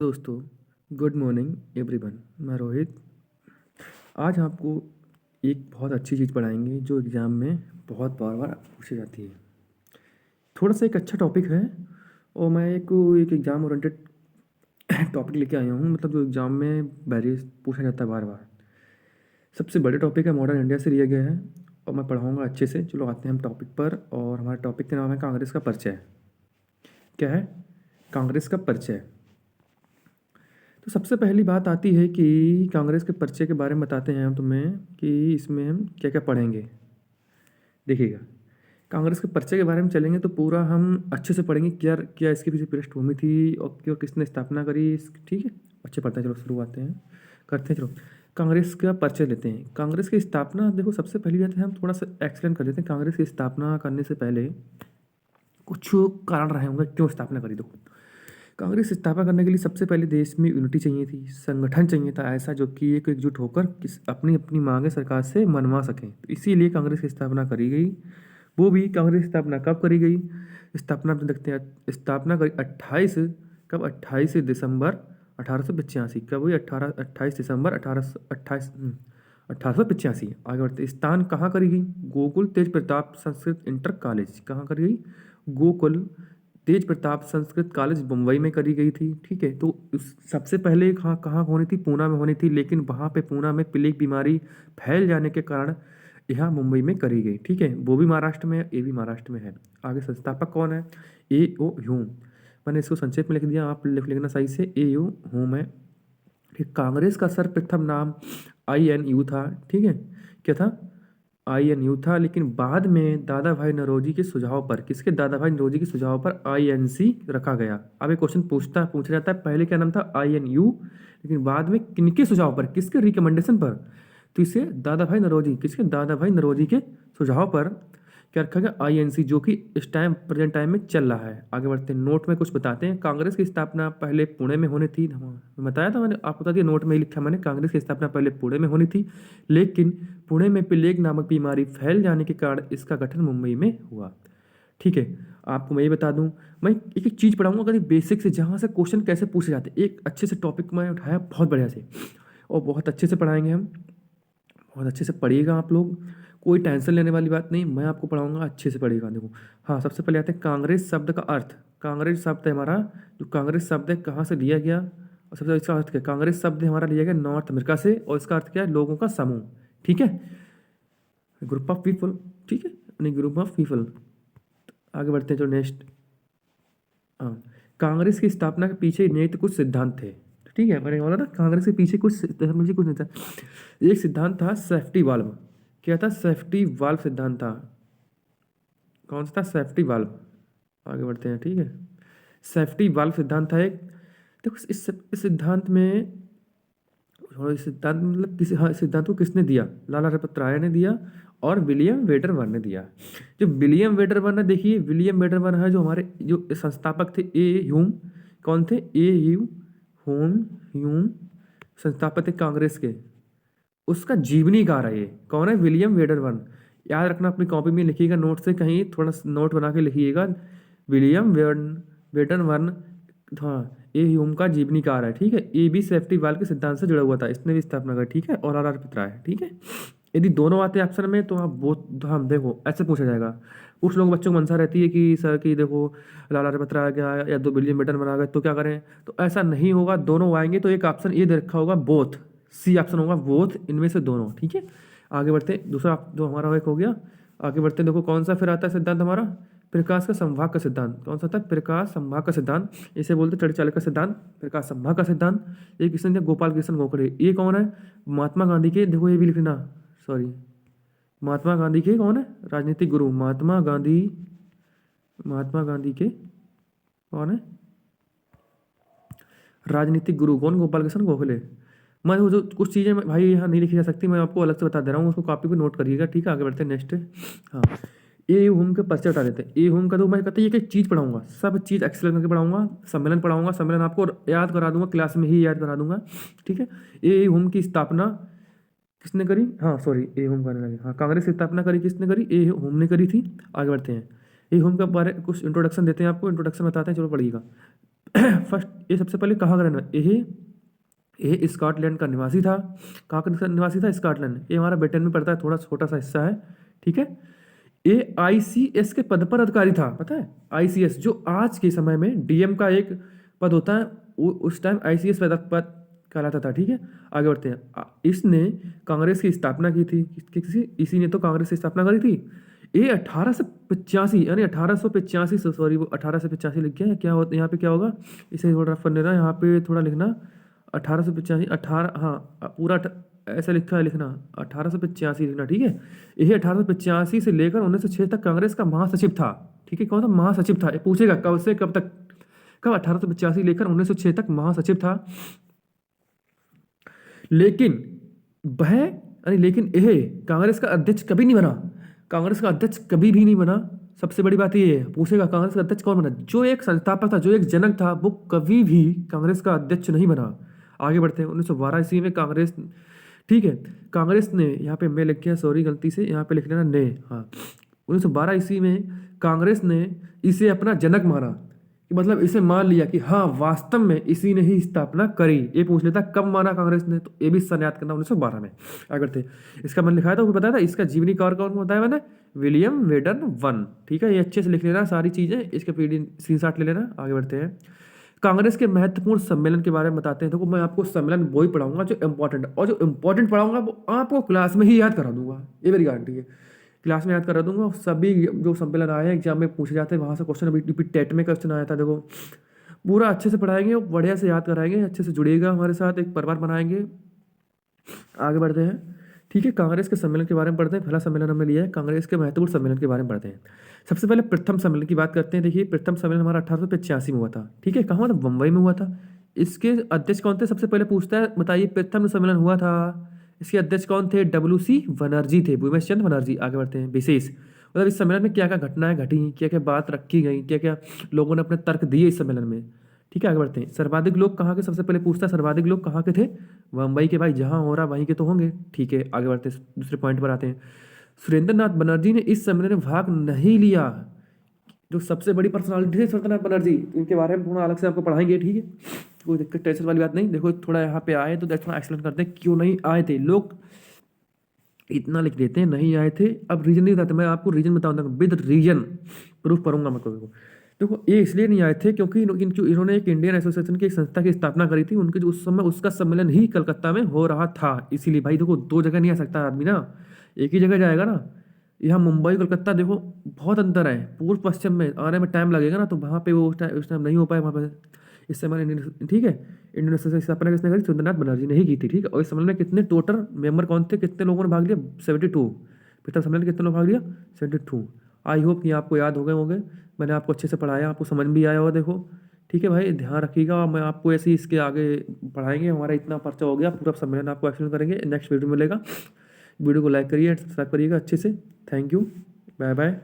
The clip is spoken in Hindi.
दोस्तों, गुड मॉर्निंग एवरीवन। मैं रोहित। आज आपको एक बहुत अच्छी चीज़ पढ़ाएंगे जो एग्ज़ाम में बहुत बार बार पूछी जाती है। थोड़ा सा एक अच्छा टॉपिक है और मैं एक एग्ज़ाम ओरिएंटेड टॉपिक लेके आया हूँ, मतलब जो एग्ज़ाम में वेरियस पूछा जाता है बार बार। सबसे बड़े टॉपिक है, मॉडर्न इंडिया से लिया गया है और मैं पढ़ाऊँगा अच्छे से। चलो आते हैं हम टॉपिक पर, और हमारे टॉपिक का नाम है कांग्रेस का परिचय। क्या है? कांग्रेस का परिचय। तो सबसे पहली बात आती है कि कांग्रेस के परिचय के बारे में बताते हैं हम तुम्हें कि इसमें हम क्या क्या पढ़ेंगे। देखिएगा, कांग्रेस के परिचय के बारे में चलेंगे तो पूरा हम अच्छे से पढ़ेंगे, क्या क्या इसके पीछे पृष्ठभूमि थी और क्यों किसने स्थापना करी। ठीक है, अच्छे पढ़ते हैं। चलो शुरुआत हैं करते हैं। चलो कांग्रेस का परिचय लेते हैं। कांग्रेस की स्थापना, देखो सबसे पहली बात है हम थोड़ा सा एक्सप्लेन कर देते हैं। कांग्रेस की स्थापना करने से पहले कुछ कारण रहे होंगे क्यों स्थापना करी। देखो, कांग्रेस स्थापना करने के लिए सबसे पहले देश में यूनिटी चाहिए थी, संगठन चाहिए था ऐसा जो कि एक एकजुट होकर अपनी अपनी मांगें सरकार से मनवा सकें। तो इसीलिए कांग्रेस की स्थापना करी गई। वो भी कांग्रेस की स्थापना कब करी गई? स्थापना में देखते हैं, स्थापना करी 28 कब? 28 दिसंबर 1885। कब हुई? 28 दिसंबर 1885। आगे बढ़ते, स्थान कहाँ करी गई? गोकुल तेज प्रताप संस्कृत इंटर कॉलेज। कहाँ करी गई? गोकुल तेज प्रताप संस्कृत कॉलेज मुंबई में करी गई थी। ठीक है, तो सबसे पहले कहाँ कहाँ होनी थी? पूना में होनी थी, लेकिन वहाँ पे पूना में प्लेग बीमारी फैल जाने के कारण यहाँ मुंबई में करी गई। ठीक है, वो भी महाराष्ट्र में है, ये भी महाराष्ट्र में है। आगे संस्थापक कौन है? ए ओ ह्यूम। मैंने इसको संक्षेप में लिख दिया, आप लिख लेना सही से। ए यू ह्यूम है। ठीक, कांग्रेस का सर्वप्रथम नाम INU था। ठीक है, क्या था? INU था, लेकिन बाद में दादा भाई नौरोजी के सुझाव पर, किसके? दादा भाई नौरोजी के सुझाव पर INC रखा गया। अब एक क्वेश्चन पूछा जाता है, पहले क्या नाम था? INU, लेकिन बाद में किनके सुझाव पर, किसके रिकमेंडेशन पर? तो इसे दादा भाई नौरोजी, किसके? दादा भाई नौरोजी के सुझाव पर क्या रखा गया? INC, जो कि इस टाइम प्रेजेंट टाइम में चल रहा है। आगे बढ़ते हैं, नोट में कुछ बताते हैं। कांग्रेस की स्थापना पहले पुणे में होनी थी। मैं बताया था, मैंने आपको बता दिया, नोट में ही लिखा मैंने। कांग्रेस की स्थापना पहले पुणे में होनी थी, लेकिन पुणे में प्लेग नामक बीमारी फैल जाने के कारण इसका गठन मुंबई में हुआ। ठीक है, आपको मैं ये बता दूं, मैं एक एक चीज़ पढ़ाऊंगा कभी बेसिक से, जहाँ से क्वेश्चन कैसे पूछे जाते हैं। एक अच्छे से टॉपिक मैं उठाया बहुत बढ़िया से, और बहुत अच्छे से पढ़ाएंगे हम। बहुत अच्छे से पढ़िएगा आप लोग, कोई टेंशन लेने वाली बात नहीं, मैं आपको पढ़ाऊंगा, अच्छे से पढ़िएगा। देखो, हाँ, सबसे पहले आते हैं कांग्रेस शब्द का अर्थ। कांग्रेस शब्द है हमारा, जो कांग्रेस शब्द है कहाँ से लिया गया, और सबसे इसका अर्थ क्या? कांग्रेस शब्द हमारा लिया गया नॉर्थ अमेरिका से, और इसका अर्थ क्या है? लोगों का समूह। ठीक है, ग्रुप ऑफ पीपल। ठीक है, यानी ग्रुप ऑफ पीपल। आगे बढ़ते हैं, जो नेक्स्ट, हाँ, कांग्रेस की स्थापना के पीछे निहित कुछ सिद्धांत थे। ठीक है, मैंने बोला ना कांग्रेस के पीछे मुझे कुछ नहीं था। एक सिद्धांत था सेफ्टी वाल्व। क्या था? सेफ्टी वाल्व सिद्धांत था। कौन सा था? Safety valve. आगे बढ़ते हैं। ठीक है, सेफ्टी वाल्व सिद्धांत था एक। देखो, इस सिद्धांत में, और इस सिद्धांत मतलब किसी, हाँ, इस सिद्धांत को किसने दिया? लाला लाजपत राय ने दिया और विलियम वेडरवर्न ने दिया। जो विलियम वेडरवर्न है, देखिए विलियम वेडरवर्न है जो हमारे जो संस्थापक थे। ए ह्यूम, कौन थे? ए यू होम ह्यूम संस्थापक थे कांग्रेस के। उसका जीवनीकार है ये। कौन है? विलियम वेडरवर्न। याद रखना, अपनी कॉपी में लिखिएगा, नोट से कहीं थोड़ा नोट बना के लिखिएगा। विलियम वेडरवर्न, हाँ, ए ह्यूम का जीवनीकार है। ठीक है, ए भी सेफ्टी वाल के सिद्धांत से जुड़ा हुआ था, इसने भी स्थापना करी। ठीक है, और RR पित्रा है। ठीक है, यदि दोनों आते हैं ऑप्शन में तो आप वो, तो हम देखो ऐसे पूछा जाएगा। कुछ लोग बच्चों को मनसा रहती है कि सर कि देखो लाला लाजपत राय आ गया या दो विलियम वेडरवर्न आ गए तो क्या करें, तो ऐसा नहीं होगा। दोनों आएंगे तो एक ऑप्शन ये दे रखा होगा, बोथ। सी ऑप्शन होगा, बोथ, इनमें से दोनों। ठीक है, आगे बढ़ते हैं। दूसरा जो हमारा एक हो गया, आगे बढ़ते हैं। देखो कौन सा फिर आता है सिद्धांत हमारा? प्रकाश का संभाग का सिद्धांत। कौन सा था? प्रकाश संभाग का सिद्धांत। इसे बोलते चढ़ चालक का सिद्धांत, प्रकाश संभाग का सिद्धांत। एक किसने दिया? गोपाल कृष्ण गोखले। ये कौन है? महात्मा गांधी के, देखो ये भी लिखना, सॉरी, महात्मा गांधी के कौन है? राजनीतिक गुरु। महात्मा गांधी, महात्मा गांधी के कौन है? राजनीतिक गुरु कौन? गोपाल कृष्ण गोखले। मैं वो जो कुछ चीज़ें भाई यहाँ नहीं लिखी जा सकती, मैं आपको अलग से बता दे रहा हूँ, उसको कॉपी पे नोट करिएगा। ठीक है, आगे बढ़ते हैं नेक्स्ट। हाँ, ए होम के परिचय बता देते हैं। ए होम का तो मैं कहता है एक एक चीज़ पढ़ाऊंगा, सब चीज़ एक्सप्लेन करके पढ़ाऊंगा। सम्मेलन पढ़ाऊंगा, सम्मेलन आपको याद करा दूंगा, क्लास में ही याद करा दूंगा। ठीक है, ए होम की स्थापना किसने करी? हाँ सॉरी, ए होम करने लगे। हाँ, कांग्रेस की स्थापना करी किसने करी? ए होम ने करी थी। आगे बढ़ते हैं, ए होम के बारे कुछ इंट्रोडक्शन देते हैं आपको, इंट्रोडक्शन बताते हैं, चलो पढ़िएगा। फर्स्ट, ये सबसे पहले कहाँ का रहना, ये स्कॉटलैंड का निवासी था। कहाँ का निवासी था? स्कॉटलैंड। ये हमारा ब्रिटेन में पड़ता है, थोड़ा छोटा सा हिस्सा है, ठीक है। ये आईसीएस के पद पर अधिकारी था, पता है? आईसीएस जो आज के समय में डीएम का एक पद होता है, उस टाइम आईसीएस पद कहलाता था, ठीक है। आगे बढ़ते हैं। इसने कांग्रेस की स्थापना की थी। इसी ने तो कांग्रेस की स्थापना करी थी। ये 1885 यानी 1885 से, सॉरी वो 1885 लिख गया है, क्या होता यहाँ पे क्या होगा, इसे थोड़ा रफ कर लेना, यहाँ पे थोड़ा लिखना 1885, 18, हाँ पूरा ऐसा लिखा है लिखना, 1885 लिखना, ठीक है। यही 1885 से लेकर 1906 तक कांग्रेस का महासचिव था, ठीक है। कौन था? महासचिव था। ये पूछेगा कब से कब तक, कब? 1885 लेकर 1906 तक महासचिव था। लेकिन वह यानी लेकिन यह कांग्रेस का अध्यक्ष कभी नहीं बना। कांग्रेस का अध्यक्ष कभी भी नहीं बना। सबसे बड़ी बात ये है, पूछेगा कांग्रेस का अध्यक्ष कौन बना? जो एक संस्थापक था, जो एक जनक था, वो कभी भी कांग्रेस का अध्यक्ष नहीं बना। आगे बढ़ते हैं। 1912 ईस्वी में कांग्रेस, ठीक है, कांग्रेस ने, यहाँ पे मैं लिख गया, सॉरी गलती से, यहाँ पे लिख लेना ने, हाँ। 1912 ईस्वी में कांग्रेस ने इसे अपना जनक माना, कि मतलब इसे मान लिया कि हाँ वास्तव में इसी ने ही स्थापना करी। ये पूछ लेता कब माना कांग्रेस ने, तो ये भी सन याद करना, 1912 में। आगे थे, इसका मन लिखा है तो बताया था, इसका जीवनी कौन कौन बताया मैंने? विलियम वेडन वन, ठीक है। ये अच्छे से लिख लेना सारी चीजें, इसके पीडी स्क्रीनशॉट ले लेना। आगे बढ़ते हैं। कांग्रेस के महत्वपूर्ण सम्मेलन के बारे में बताते हैं। देखो मैं आपको सम्मेलन वही पढ़ाऊंगा जो इंपॉर्टेंट, और जो इंपॉर्टेंट पढ़ाऊंगा वो आपको क्लास में ही याद करा दूंगा, ये मेरी गारंटी है। क्लास में याद करा दूंगा। सभी जो सम्मेलन आए हैं एग्जाम में पूछे जाते हैं, वहाँ से क्वेश्चन, अभी टेट में क्वेश्चन आया था, देखो पूरा अच्छे से पढ़ाएंगे, बढ़िया से याद कराएंगे, अच्छे से जुड़िएगा हमारे साथ, एक परिवार बनाएंगे। आगे बढ़ते हैं, ठीक है। कांग्रेस के सम्मेलन के बारे में पढ़ते हैं। पहला सम्मेलन हमने लिया है, कांग्रेस के महत्वपूर्ण सम्मेलन के बारे में पढ़ते हैं। सबसे पहले प्रथम सम्मेलन की बात करते हैं। देखिए प्रथम सम्मेलन हमारा 1885 में हुआ था, ठीक है। कहाँ हुआ था? बम्बई में हुआ था। इसके अध्यक्ष कौन थे? सबसे पहले पूछता है, बताइए प्रथम सम्मेलन हुआ था, इसके अध्यक्ष कौन थे? WC बनर्जी थे, भूपेश चंद्र बनर्जी। आगे बढ़ते हैं। विशेष मतलब इस सम्मेलन में क्या क्या घटनाएं घटी, क्या क्या बात रखी गई, क्या क्या लोगों ने अपने तर्क दिए इस सम्मेलन में, ठीक है। आगे बढ़ते हैं। सर्वाधिक लोग कहाँ के? सबसे पहले पूछता है सर्वाधिक लोग कहाँ के थे? मुंबई के। भाई जहाँ हो रहा वहीं के तो होंगे, ठीक है। आगे बढ़ते हैं, दूसरे पॉइंट पर आते हैं। सुरेंद्र नाथ बनर्जी ने इस सम्मेलन में भाग नहीं लिया। जो सबसे बड़ी पर्सनालिटी है सुरेंद्र नाथ बनर्जी, इनके बारे में थोड़ा अलग से आपको पढ़ाएंगे, ठीक है। कोई दिक्कत टेंशन वाली बात नहीं। देखो थोड़ा यहाँ पे आए तो थोड़ा एक्सप्लेन करते हैं क्यों नहीं आए थे लोग। इतना लिख देते हैं नहीं आए थे, अब रीजन नहीं बताते, मैं आपको रीजन बताऊंगा, विद रीजन प्रूफ करूंगा मैं को। देखो ये इसलिए नहीं आए थे क्योंकि इन्होंने एक इंडियन एसोसिएशन की एक संस्था की स्थापना करी थी। उनके जो उस समय उसका सम्मेलन ही कलकत्ता में हो रहा था, इसीलिए। भाई देखो दो जगह नहीं आ सकता आदमी ना, एक ही जगह जाएगा ना। यहाँ मुंबई कलकत्ता देखो बहुत अंतर है, पूर्व पश्चिम में आने में टाइम लगेगा ना, तो वहाँ पे वो उस टाइम नहीं हो पाए वहाँ पे। इस समय ठीक है, इंडियन एसोसिएशन की स्थापना किसने करी? सुरेंद्रनाथ बनर्जी ने ही की थी, ठीक है। और इस सम्मेलन में कितने टोटल मेंबर कौन थे, कितने लोगों ने भाग लिया? 72। पिछले सम्मेलन में कितने लोग भाग लिया? 72। आई होप कि आपको याद हो गए होंगे, मैंने आपको अच्छे से पढ़ाया, आपको समझ भी आया होगा। देखो ठीक है भाई, ध्यान रखिएगा, और मैं आपको ऐसे ही इसके आगे पढ़ाएंगे। हमारा इतना पर्चा हो गया, पूरा सम्मेलन आपको एक्सप्लेन करेंगे, नेक्स्ट वीडियो मिलेगा। वीडियो को लाइक करिए, सब्सक्राइब करिएगा अच्छे से। Thank you, bye bye.